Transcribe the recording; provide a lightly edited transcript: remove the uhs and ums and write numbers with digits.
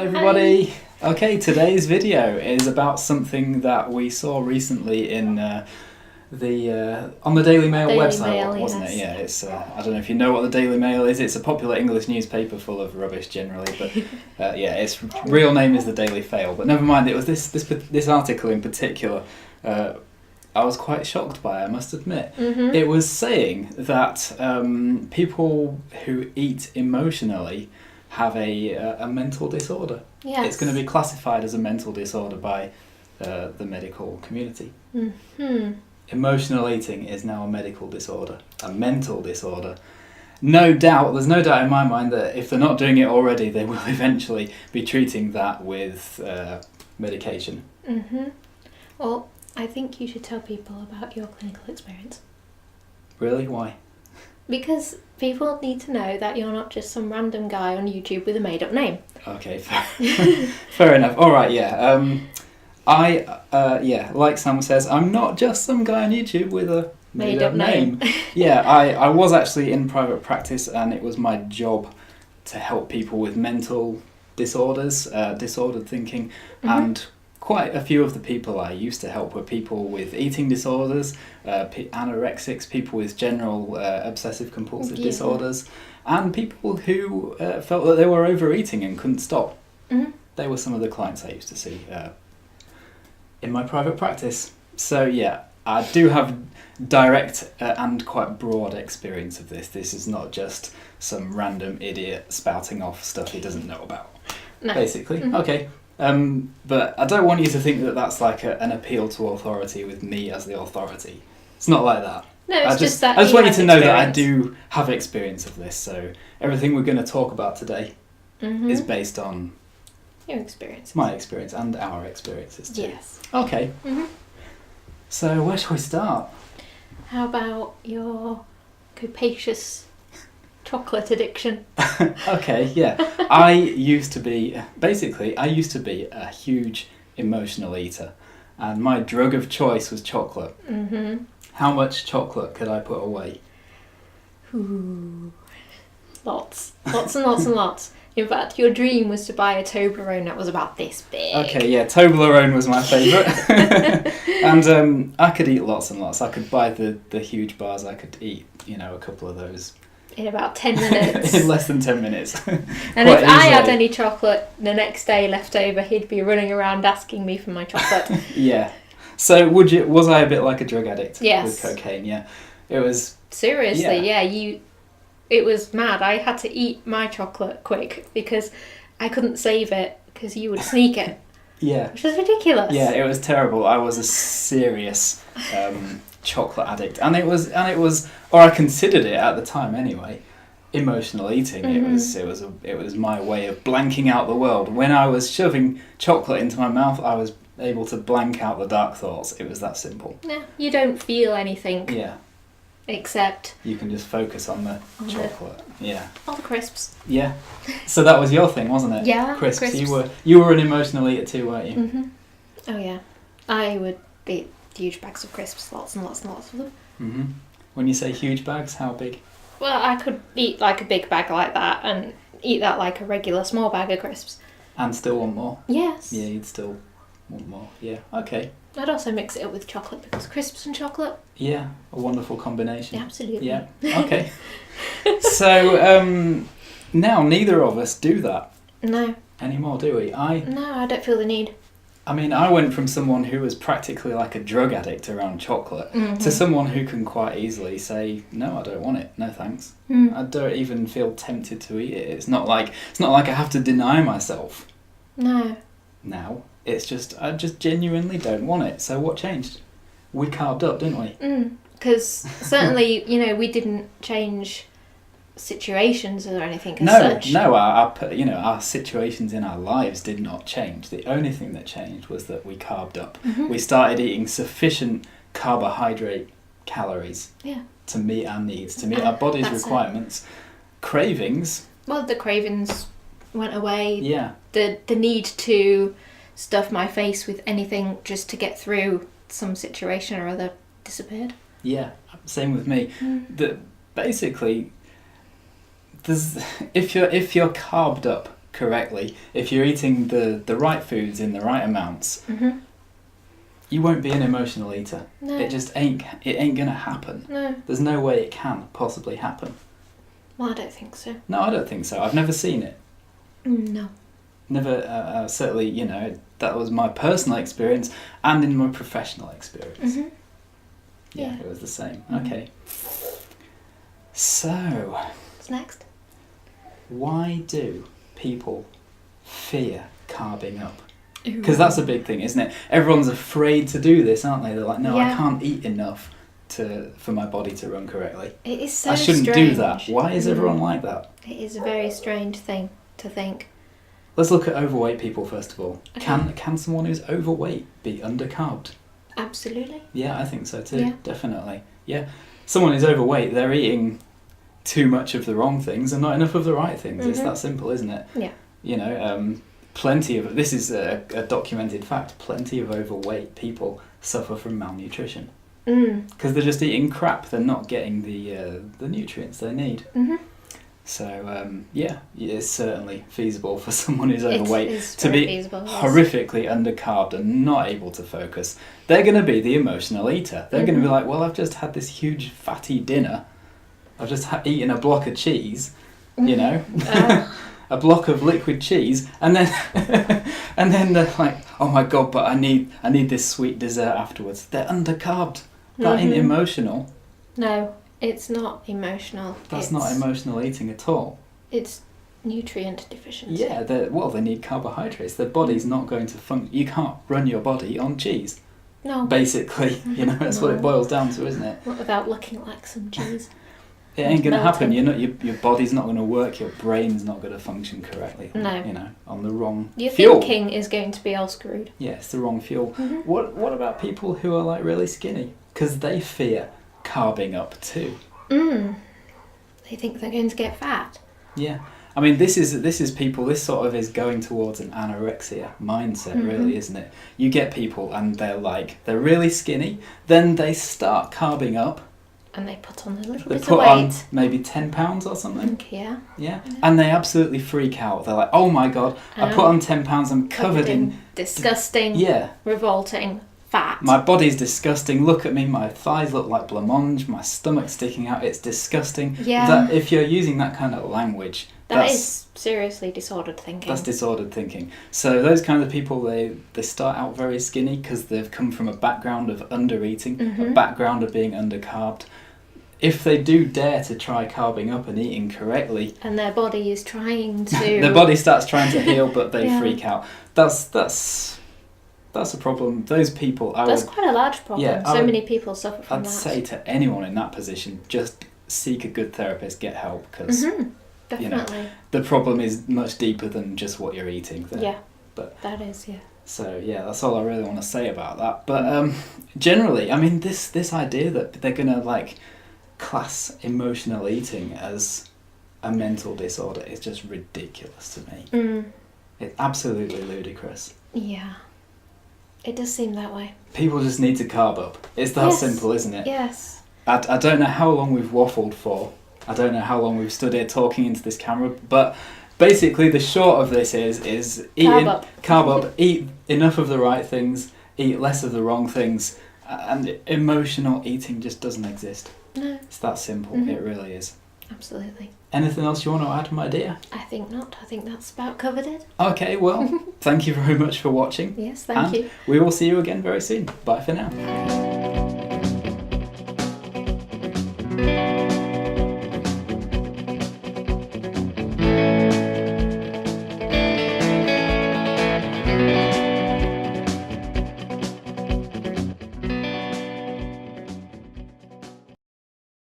Hi everybody! Okay, today's video is about something that we saw recently in on the Daily Mail website, wasn't it? Yeah, it's I don't know if you know what the Daily Mail is. It's a popular English newspaper full of rubbish generally, but yeah, its real name is the Daily Fail. But never mind, it was this article in particular. I was quite shocked by, I must admit. Mm-hmm. It was saying that people who eat emotionally have a mental disorder. Yes. It's going to be classified as a mental disorder by the medical community. Mm-hmm. Emotional eating is now a medical disorder, a mental disorder. No doubt, there's no doubt in my mind that if they're not doing it already, they will eventually be treating that with medication. Mm-hmm. Well, I think you should tell people about your clinical experience. Really? Why? Because people need to know that you're not just some random guy on YouTube with a made-up name. Okay, fair enough. All right, yeah. Like Sam says, I'm not just some guy on YouTube with a made-up name. Yeah, I was actually in private practice, and it was my job to help people with mental disorders, disordered thinking, Mm-hmm. and quite a few of the people I used to help were people with eating disorders, anorexics, people with general obsessive-compulsive disorders, and people who felt that they were overeating and couldn't stop. Mm-hmm. They were some of the clients I used to see in my private practice. So yeah, I do have direct and quite broad experience of this. This is not just some random idiot spouting off stuff he doesn't know about. No. Basically. Mm-hmm. Okay. But I don't want you to think that that's like an appeal to authority with me as the authority. It's not like that. No, it's just that I just want you to know that I experience. do have experience of this. So everything we're going to talk about today Mm-hmm. is based on Your experience. my experience and our experiences too. Yes. Okay. Mm-hmm. So where shall we start? How about your copaceous chocolate addiction? Okay, yeah. I used to be a huge emotional eater, and my drug of choice was chocolate. Mm-hmm. How much chocolate could I put away? Ooh. Lots. Lots and lots and lots. In fact, your dream was to buy a Toblerone that was about this big. Okay, yeah, Toblerone was my favourite. And I could eat lots and lots. I could buy the huge bars. I could eat, a couple of those. In about 10 minutes. In less than 10 minutes. And Quite if I had easily. any chocolate the next day left over, he'd be running around asking me for my chocolate. Yeah. So was I a bit like a drug addict Yes. with cocaine? Yeah. It was. Seriously, yeah, it was mad. I had to eat my chocolate quick because I couldn't save it because you would sneak it. Yeah. Which was ridiculous. Yeah, it was terrible. I was a serious chocolate addict, and it was, or I considered it at the time anyway. Emotional eating. Mm-hmm. It was my way of blanking out the world. When I was shoving chocolate into my mouth, I was able to blank out the dark thoughts. It was that simple. Yeah, you don't feel anything Yeah. except You can just focus on the chocolate. Yeah. all the crisps. Yeah. So that was your thing, wasn't it? Yeah, Crisps. crisps. You were an emotional eater too, weren't you? Mm-hmm. Oh yeah, I would eat huge bags of crisps, lots and lots and lots of them. Mm-hmm. When you say huge bags, how big? Well, I could eat like a big bag like that and eat that like a regular small bag of crisps. And still want more? Yes. Yeah, you'd still want more. Yeah. Okay. I'd also mix it up with chocolate because crisps and chocolate. Yeah, a wonderful combination. Yeah, absolutely. Yeah. Okay. So now neither of us do that No, anymore, do we? I don't feel the need. I mean, I went from someone who was practically like a drug addict around chocolate Mm-hmm. to someone who can quite easily say, no, I don't want it. No, thanks. Mm. I don't even feel tempted to eat it. It's not like I have to deny myself No. now. It's just I just genuinely don't want it. So what changed? We carved up, didn't we? Because certainly, we didn't change situations or anything as No, such. no. Our situations in our lives did not change. The only thing that changed was that we carved up. Mm-hmm. We started eating sufficient carbohydrate calories Yeah. to meet our needs, to meet our body's That's it. requirements. Cravings. Well, the cravings went away. Yeah. The need to stuff my face with anything just to get through some situation or other disappeared. Yeah. Same with me. Basically, if you're carved up correctly, if you're eating the right foods in the right amounts, you won't be an emotional eater. No. It just ain't gonna happen. No. There's no way it can possibly happen. Well, I don't think so. No, I don't think so. I've never seen it. No. Never, certainly, you know, that was my personal experience and in my professional experience. Yeah, it was the same. Okay. So, what's next? Why do people fear carbing up? Because that's a big thing, isn't it? Everyone's afraid to do this, aren't they? They're like, no, I can't eat enough for my body to run correctly. It is so I shouldn't strange. do that. Why is everyone like that? It is a very strange thing to think. Let's look at overweight people first of all. Okay. Can someone who's overweight be undercarbed? Absolutely. Yeah, I think so too. Yeah. Definitely. Yeah. Someone who's overweight, they're eating too much of the wrong things and not enough of the right things. It's that simple, isn't it? Yeah. You know, this is a documented fact, plenty of overweight people suffer from malnutrition. Because they're just eating crap, they're not getting the nutrients they need. So, it's certainly feasible for someone who's overweight to be horrifically undercarbed and not able to focus. They're going to be the emotional eater. They're going to be like, well, I've just had this huge fatty dinner. I've just eaten a block of cheese, you know, a block of liquid cheese, and then and then they're like, oh my God, but I need this sweet dessert afterwards. They're undercarbed. That ain't emotional. No. It's not emotional. That's not emotional eating at all. It's nutrient deficiency. Yeah, they need carbohydrates. Their body's not going to function. You can't run your body on cheese. No. Basically, you know, that's what it boils down to, isn't it? Not without looking like some cheese. It ain't going to happen. Your body's not going to work. Your brain's not going to function correctly. No. You know, on the wrong your fuel. thinking is going to be all screwed. Yeah, it's the wrong fuel. What about people who are like really skinny? Because they fear carbing up too. They think they're going to get fat. Yeah, I mean this is people. This sort of is going towards an anorexia mindset, really, isn't it? You get people and they're really skinny, then they start carbing up, and they put on a little they bit put of weight. on maybe 10 pounds or something. Yeah, and they absolutely freak out. They're like, oh my God, I put on 10 pounds. I'm covered in disgusting, revolting fat. My body's disgusting. Look at me. My thighs look like blancmange. My stomach's sticking out. It's disgusting. Yeah. That if you're using that kind of language, that is seriously disordered thinking. That's disordered thinking. So those kinds of people, they start out very skinny because they've come from a background of under-eating, a background of being undercarbed. If they do dare to try carbing up and eating correctly, and their body is trying to, their body starts trying to heal, but they freak out. That's a problem. Those people, that's quite a large problem. Yeah, many people suffer from that. I'd say to anyone in that position, just seek a good therapist, get help, because definitely the problem is much deeper than just what you're eating. Yeah, but that is So that's all I really want to say about that. But generally, I mean, this idea that they're gonna like class emotional eating as a mental disorder is just ridiculous to me. It's absolutely ludicrous. Yeah. It does seem that way. People just need to carb up. It's that simple, isn't it? Yes. I don't know how long we've waffled for. I don't know how long we've stood here talking into this camera, but basically the short of this is eating, carb up, eat enough of the right things, eat less of the wrong things, and emotional eating just doesn't exist. No. It's that simple. It really is. Absolutely. Anything else you want to add, my dear? I think not. I think that's about covered it. Okay, well, thank you very much for watching. Yes, thank you. We will see you again very soon. Bye for now. Bye.